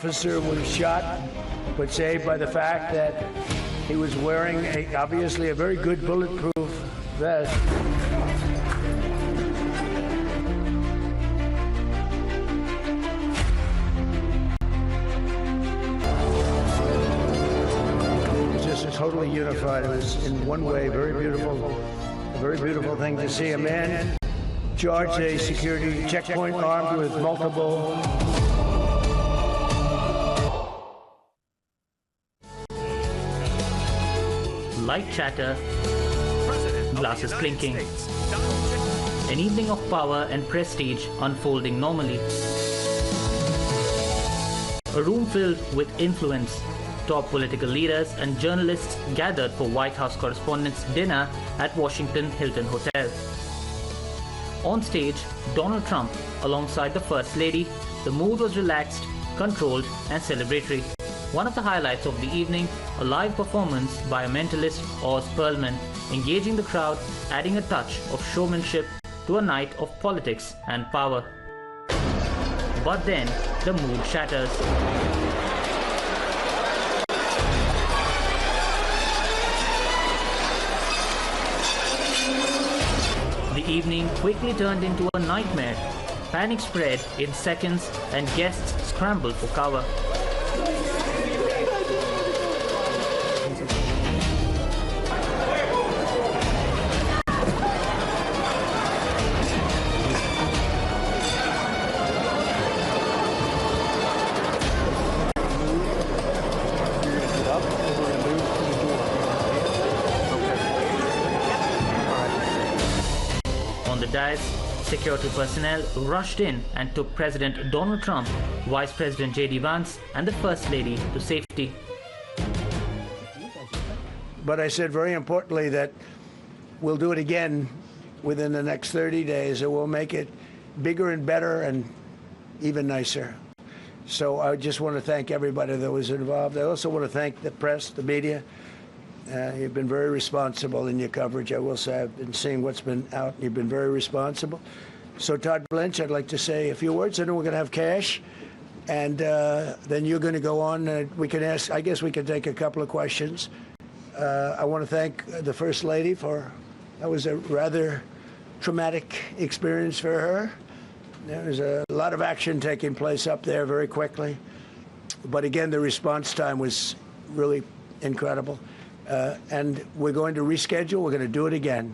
officer was shot, but saved by the fact that he was wearing obviously a very good bulletproof vest. It was just totally unified. It was in one way a very beautiful thing to see. A man charged a security checkpoint armed with multiple light chatter, glasses clinking. An evening of power and prestige unfolding normally. A room filled with influence. Top political leaders and journalists gathered for White House Correspondents Dinner at Washington Hilton Hotel. On stage, Donald Trump alongside the First Lady. The mood was relaxed, controlled and celebratory. One of the highlights of the evening, a live performance by a mentalist, Oz Perlman, engaging the crowd, adding a touch of showmanship to a night of politics and power. But then, the mood shatters. The evening quickly turned into a nightmare. Panic spread in seconds and guests scrambled for cover. On the dais, security personnel rushed in and took President Donald Trump, Vice President J.D. Vance, and the First Lady to safety. But I said very importantly that we'll do it again within the next 30 days, and we'll make it bigger and better and even nicer. So I just want to thank everybody that was involved. I also want to thank the press, the media. You've been very responsible in your coverage. I will say I've been seeing what's been out. You've been very responsible. So Todd Blanche, I'd like to say a few words. I know we're going to have cash, and then you're going to go on. We can ask. I guess we can take a couple of questions. I want to thank the First Lady for that was a rather traumatic experience for her. There was a lot of action taking place up there very quickly, but again, the response time was really incredible. And we're going to reschedule. We're going to do it again.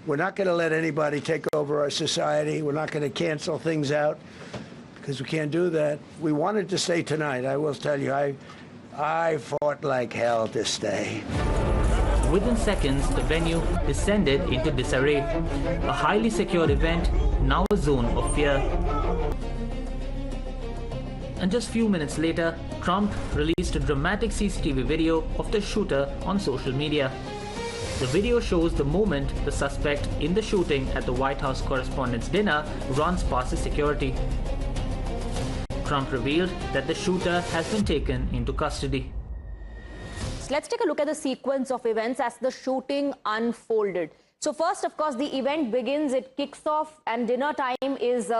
We're not going to let anybody take over our society. We're not going to cancel things out because we can't do that. We wanted to stay tonight. I will tell you, I fought like hell to stay. Within seconds, the venue descended into disarray. A highly secured event, now a zone of fear. And just few minutes later, Trump released a dramatic CCTV video of the shooter on social media. The video shows the moment the suspect in the shooting at the White House Correspondents Dinner runs past the security. Trump revealed that the shooter has been taken into custody. Let's take a look at the sequence of events as the shooting unfolded. So first, of course, the event begins, it kicks off, and dinner time is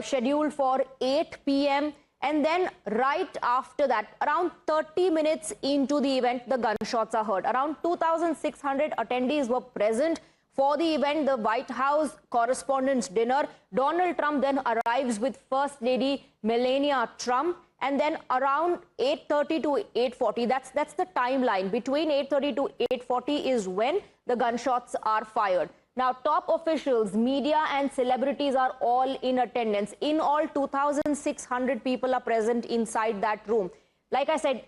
scheduled for 8 p.m. And then right after that, around 30 minutes into the event, the gunshots are heard. Around 2,600 attendees were present for the event, the White House Correspondents Dinner. Donald Trump then arrives with First Lady Melania Trump. And then around 8:30 to 8:40, that's the timeline. Between 8:30 to 8:40 is when the gunshots are fired. Now, top officials, media and celebrities are all in attendance. In all, 2,600 people are present inside that room. Like I said,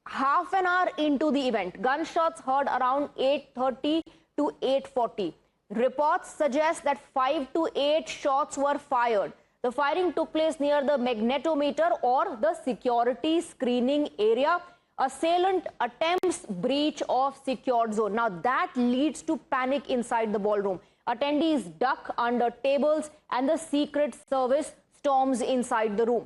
half an hour into the event, gunshots heard around 8:30 to 8:40. Reports suggest that 5 to 8 shots were fired. The firing took place near the magnetometer or the security screening area. Assailant attempts breach of secured zone. Now that leads to panic inside the ballroom. Attendees duck under tables and the Secret Service storms inside the room.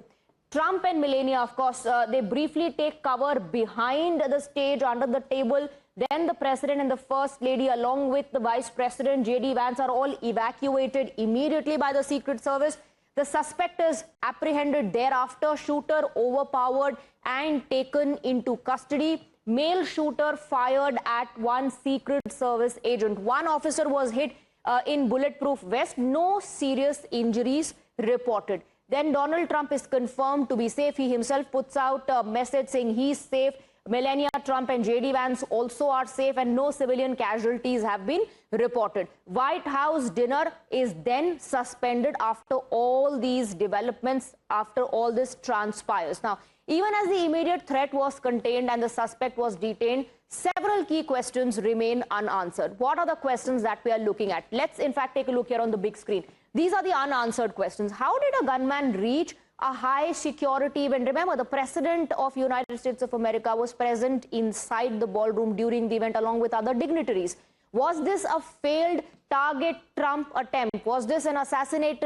Trump and Melania, of course, they briefly take cover behind the stage under the table. Then the President and the First Lady, along with the Vice President J.D. Vance, are all evacuated immediately by the Secret Service. The suspect is apprehended thereafter, shooter overpowered and taken into custody. Male shooter fired at one Secret Service agent. One officer was hit in bulletproof vest. No serious injuries reported. Then Donald Trump is confirmed to be safe. He himself puts out a message saying he's safe. Melania Trump and J.D. Vance also are safe, and no civilian casualties have been reported. White House dinner is then suspended after all these developments, after all this transpires. Now, even as the immediate threat was contained and the suspect was detained, several key questions remain unanswered. What are the questions that we are looking at? Let's in fact take a look here on the big screen. These are the unanswered questions. How did a gunman reach a high security event? Remember, the President of United States of America was present inside the ballroom during the event along with other dignitaries. Was this a failed target Trump attempt? Was this an assassinate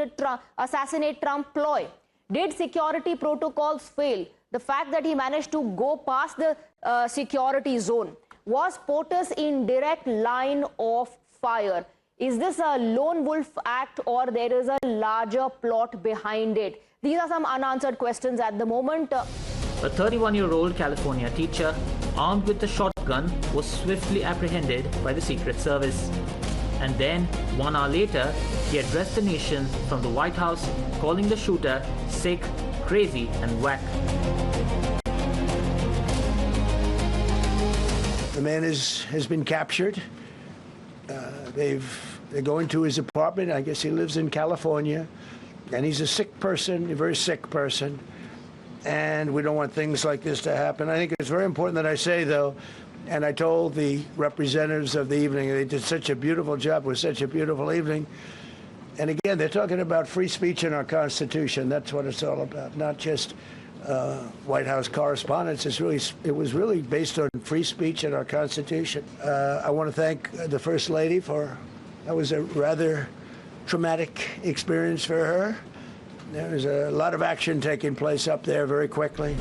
Trump ploy? Did security protocols fail? The fact that he managed to go past the security zone. Was POTUS in direct line of fire? Is this a lone wolf act, or there is a larger plot behind it? These are some unanswered questions at the moment. A 31-year-old California teacher armed with a shotgun was swiftly apprehended by the Secret Service. And then, 1 hour later, he addressed the nation from the White House, calling the shooter sick, crazy, and whack. The man has been captured. They're going to his apartment. I guess he lives in California. And he's a sick person, a very sick person. And we don't want things like this to happen. I think it's very important that I say, though, and I told the representatives of the evening, they did such a beautiful job. It was such a beautiful evening. And again, they're talking about free speech in our Constitution. That's what it's all about, not just White House Correspondents. It was really based on free speech in our Constitution. I want to thank the First Lady that was a rather traumatic experience for her. There was a lot of action taking place up there very quickly.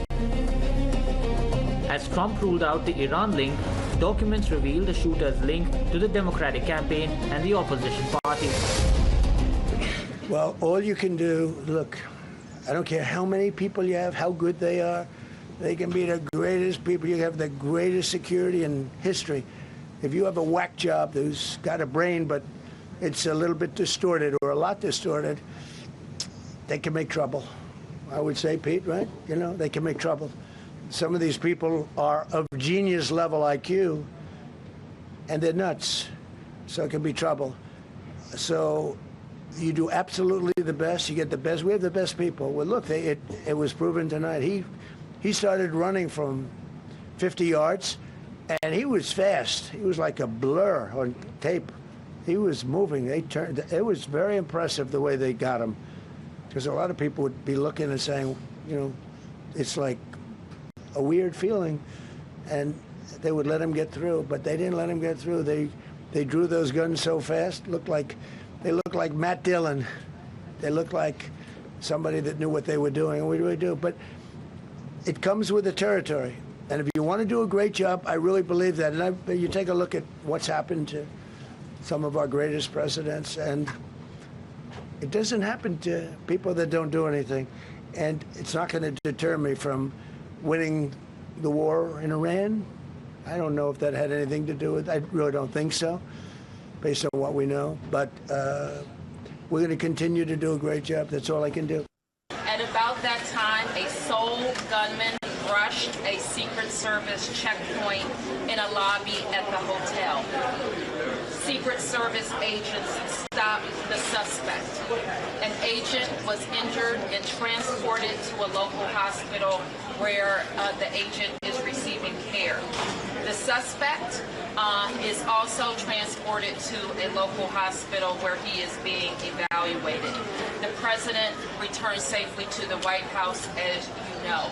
As Trump ruled out the Iran link, documents reveal the shooter's link to the Democratic campaign and the opposition party. Well, all you can do, look, I don't care how many people you have, how good they are. They can be the greatest people. You have the greatest security in history. If you have a whack job who's got a brain, but it's a little bit distorted or a lot distorted, they can make trouble. I would say, Pete, right? You know, they can make trouble. Some of these people are of genius level IQ, and they're nuts. So it can be trouble. So you do absolutely the best. You get the best. We have the best people. Well, look, it was proven tonight. He started running from 50 yards, and he was fast. He was like a blur on tape. He was moving. They turned. It was very impressive the way they got him, because a lot of people would be looking and saying, you know, it's like a weird feeling, and they would let him get through, but they didn't let him get through. They drew those guns so fast. They looked like Matt Dillon. They looked like somebody that knew what they were doing, and we really do. But it comes with the territory, and if you want to do a great job, I really believe that. And you take a look at what's happened to some of our greatest presidents, and it doesn't happen to people that don't do anything. And it's not going to deter me from winning the war in Iran. I don't know if that had anything to do with it. I really don't think so, based on what we know. But we're going to continue to do a great job. That's all I can do. At about that time, a sole gunman brushed a Secret Service checkpoint in a lobby at the hotel. Secret Service agents stopped the suspect. An agent was injured and transported to a local hospital where the agent is receiving care. The suspect is also transported to a local hospital where he is being evaluated. The president returned safely to the White House, as you know.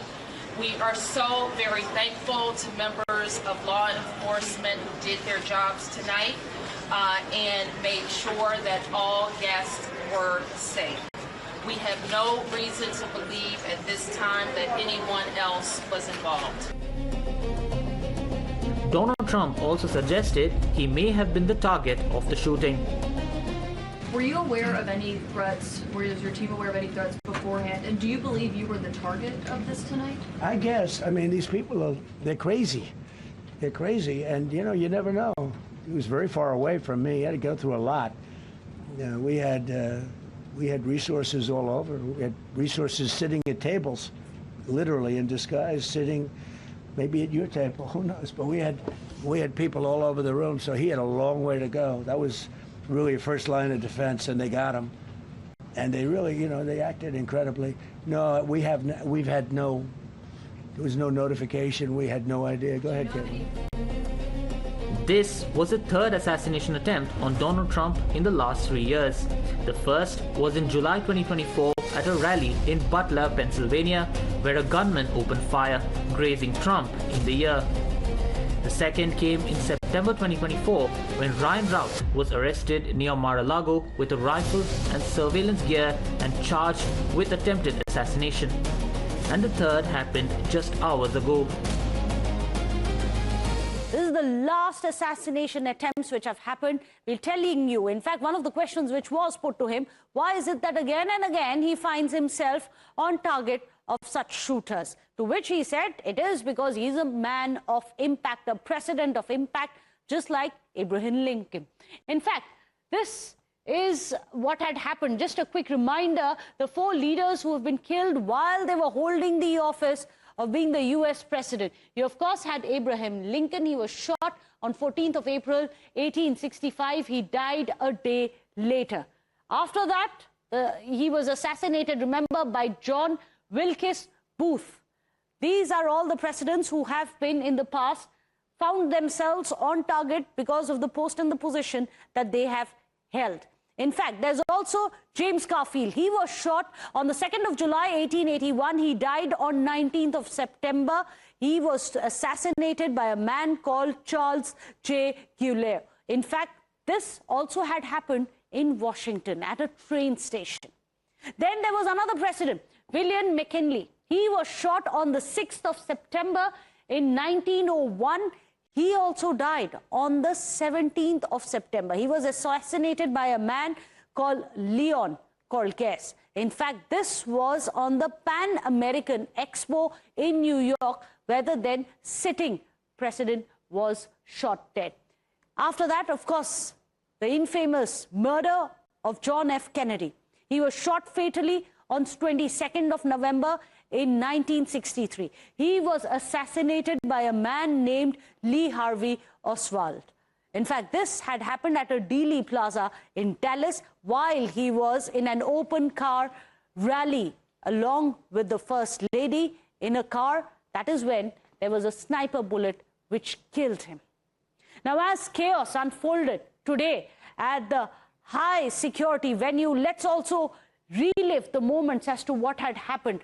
We are so very thankful to members of law enforcement who did their jobs tonight and made sure that all guests were safe. We have no reason to believe at this time that anyone else was involved. Donald Trump also suggested he may have been the target of the shooting. Were you aware of any threats? Was your team aware of any threats beforehand? And do you believe you were the target of this tonight? I guess. I mean, these people they're crazy. They're crazy, and you never know. He was very far away from me. He had to go through a lot. We had resources all over. We had resources sitting at tables, literally in disguise, sitting maybe at your table. Who knows? But we had people all over the room. So he had a long way to go. That was really a first line of defense, and they got him. And they really, they acted incredibly. No, there was no notification. We had no idea. Go ahead, Kevin. This was the third assassination attempt on Donald Trump in the last 3 years. The first was in July 2024 at a rally in Butler, Pennsylvania, where a gunman opened fire, grazing Trump in the ear. The second came in September 2024 when Ryan Routh was arrested near Mar-a-Lago with a rifle and surveillance gear and charged with attempted assassination. And the third happened just hours ago. This is the last assassination attempts which have happened. We're telling you, in fact, one of the questions which was put to him, why is it that again and again he finds himself on target of such shooters? To which he said it is because he's a man of impact, a president of impact, just like Abraham Lincoln. In fact, this is what had happened. Just a quick reminder, the 4 leaders who have been killed while they were holding the office of being the US president. You, of course, had Abraham Lincoln. He was shot on 14th of April, 1865. He died a day later. After that, he was assassinated, remember, by John Wilkes Booth. These are all the presidents who have been in the past found themselves on target because of the post and the position that they have held. In fact, there's also James Garfield. He was shot on the 2nd of July, 1881. He died on 19th of September. He was assassinated by a man called Charles J. Guillory. In fact, this also had happened in Washington at a train station. Then there was another president, William McKinley. He was shot on the 6th of September in 1901. He also died on the 17th of September. He was assassinated by a man called Leon Cortez. In fact, this was on the Pan American Expo in New York, where the then sitting president was shot dead. After that, of course, the infamous murder of John F. Kennedy. He was shot fatally on 22nd of November in 1963. He was assassinated by a man named Lee Harvey Oswald. In fact, this had happened at a Dealey Plaza in Dallas while he was in an open car rally along with the First Lady in a car. That is when there was a sniper bullet which killed him. Now, as chaos unfolded today at the high security venue, let's also relive the moments as to what had happened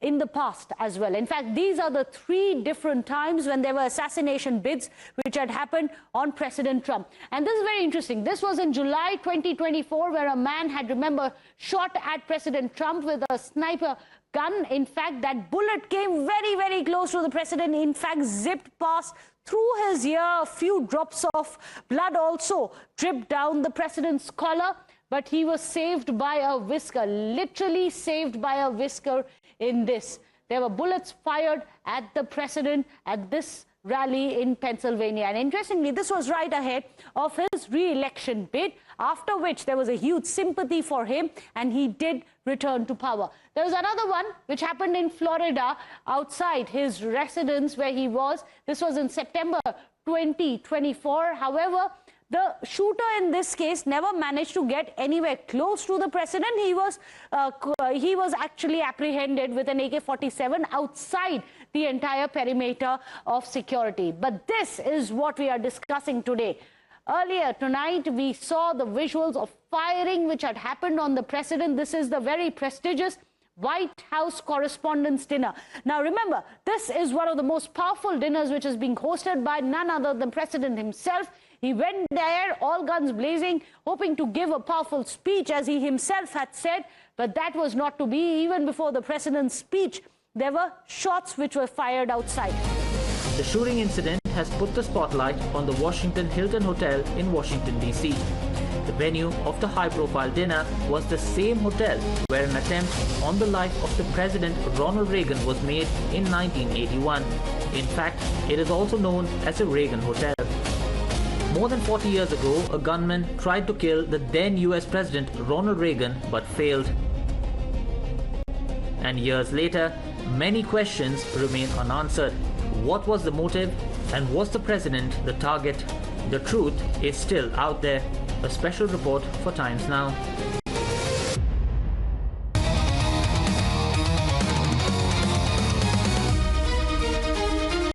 in the past as well. In fact, these are the 3 different times when there were assassination bids which had happened on President Trump. And this is very interesting. This was in July 2024, where a man had, remember, shot at President Trump with a sniper gun. In fact, that bullet came very, very close to the president. In fact, zipped past through his ear. A few drops of blood also dripped down the president's collar. But he was saved by a whisker, literally saved by a whisker in this. There were bullets fired at the president at this rally in Pennsylvania. And interestingly, this was right ahead of his re-election bid, after which there was a huge sympathy for him and he did return to power. There was another one which happened in Florida outside his residence where he was. This was in September 2024. However, the shooter in this case never managed to get anywhere close to the president. He was actually apprehended with an AK-47 outside the entire perimeter of security. But this is what we are discussing today. Earlier tonight, we saw the visuals of firing which had happened on the president. This is the very prestigious White House Correspondents Dinner. Now remember, this is one of the most powerful dinners which is being hosted by none other than President himself. He went there, all guns blazing, hoping to give a powerful speech, as he himself had said, but that was not to be. Even before the president's speech, there were shots which were fired outside. The shooting incident has put the spotlight on the Washington Hilton Hotel in Washington, D.C. The venue of the high-profile dinner was the same hotel where an attempt on the life of the President Ronald Reagan was made in 1981. In fact, it is also known as the Reagan Hotel. More than 40 years ago, a gunman tried to kill the then US President Ronald Reagan but failed. And years later, many questions remain unanswered. What was the motive, and was the president the target? The truth is still out there. A special report for Times Now.